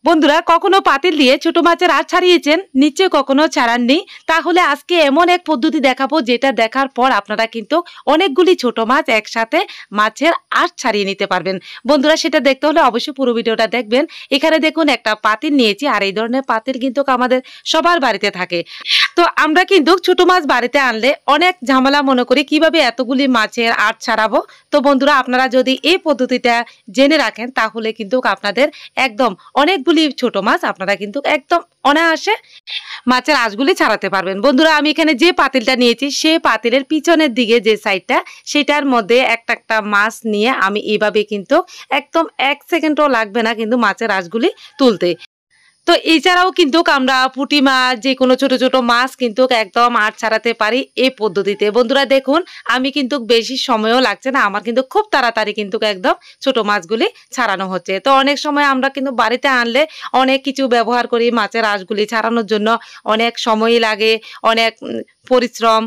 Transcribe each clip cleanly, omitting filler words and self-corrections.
বন্ধুরা কখনো পাতিল দিয়ে ছোট মাছের আঁশ ছাড়িয়েছেন? নিশ্চয়ই কখনো ছাড়াননি। তাহলে আজকে এমন এক পদ্ধতি দেখাবো যেটা দেখার পর আপনারা কিন্তু অনেকগুলি ছোট মাছ একসাথে মাছের আঁশ ছাড়িয়ে নিতে পারবেন। বন্ধুরা সেটা দেখতে হলে অবশ্যই পুরো ভিডিওটা দেখবেন। এখানে দেখুন একটা পাতিল নিয়েছি, আর এই ধরনের পাতিল কিন্তু আমাদের সবার বাড়িতে থাকে। তো আমরা কিন্তু ছোট মাছ বাড়িতে আনলে অনেক ঝামেলা মনে করি কিভাবে এতগুলি মাছের আঁশ ছাড়াবো। তো বন্ধুরা আপনারা যদি এই পদ্ধতিটা জেনে রাখেন তাহলে কিন্তু আপনাদের একদম অনেকগুলি ছোট মাছ আপনারা কিন্তু একদম অনায়াসে মাছের আঁশগুলি ছাড়াতে পারবেন। বন্ধুরা আমি এখানে যে পাতিলটা নিয়েছি সেই পাতিলের পিছনের দিকে যে সাইডটা সেটার মধ্যে একটা একটা মাছ নিয়ে আমি এইভাবে কিন্তু একদম 1 সেকেন্ডও লাগবে না কিন্তু মাছের আঁশগুলি তুলতে। তো এছাড়াও কিন্তু আমরা পুঁটি মাছ যে কোনো ছোট ছোট মাছ কিন্তু একদম আঁশ ছাড়াতে পারি এই পদ্ধতিতে। বন্ধুরা দেখুন আমি কিন্তু বেশি সময়ও লাগছে না, আমার কিন্তু খুব তাড়াতাড়ি কিন্তু একদম ছোট মাছগুলি ছাড়ানো হচ্ছে। তো অনেক সময় আমরা কিন্তু বাড়িতে আনলে অনেক কিছু ব্যবহার করি মাছের আঁশগুলি ছাড়ানোর জন্য, অনেক সময়ই লাগে, অনেক পরিশ্রম।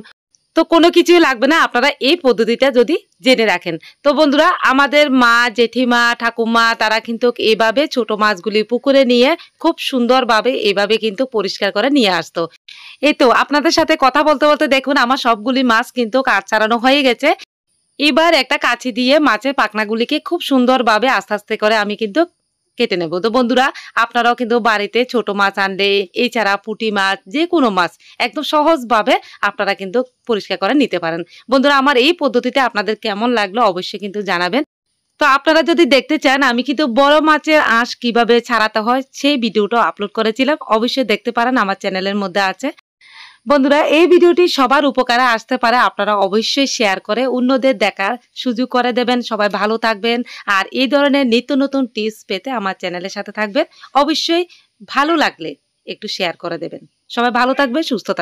তো কোনো কিছুই লাগবে না আপনারা এই পদ্ধতিটা যদি জেনে রাখেন। তো বন্ধুরা আমাদের মা, জেঠিমা, ঠাকুমা তারা কিন্তু এইভাবে ছোট মাছগুলি পুকুরে নিয়ে খুব সুন্দরভাবে এইভাবে কিন্তু পরিষ্কার করে নিয়ে আসতো। এই তো আপনাদের সাথে কথা বলতে বলতে দেখুন আমার সবগুলি মাছ কিন্তু আঁশ ছাড়ানো হয়ে গেছে। এবার একটা কাঁচি দিয়ে মাছের পাখনাগুলিকে খুব সুন্দরভাবে আস্তে আস্তে করে আমি কিন্তু কেটে নেব। তো বন্ধুরা আপনারাও কিন্তু বাড়িতে ছোট মাছ আনলে, এছাড়া পুঁটি মাছ যে কোনো মাছ একদম সহজভাবে আপনারা কিন্তু পরিষ্কার করে নিতে পারেন। বন্ধুরা আমার এই পদ্ধতিতে আপনাদের কেমন লাগলো অবশ্যই কিন্তু জানাবেন। তো আপনারা যদি দেখতে চান আমি কিন্তু বড় মাছের আঁশ কিভাবে ছাড়াতে হয় সেই ভিডিওটা আপলোড করেছিলাম, অবশ্যই দেখতে পারেন, আমার চ্যানেলের মধ্যে আছে। বন্ধুরা এই ভিডিওটি সবার উপকারে আসতে পারে, আপনারা অবশ্যই শেয়ার করে অন্যদের দেখার সুযোগ করে দেবেন। সবাই ভালো থাকবেন, আর এই ধরনের নিত্য নতুন টিপস পেতে আমার চ্যানেলের সাথে থাকবেন। অবশ্যই ভালো লাগলে একটু শেয়ার করে দেবেন। সবাই ভালো থাকবেন, সুস্থ থাকবেন।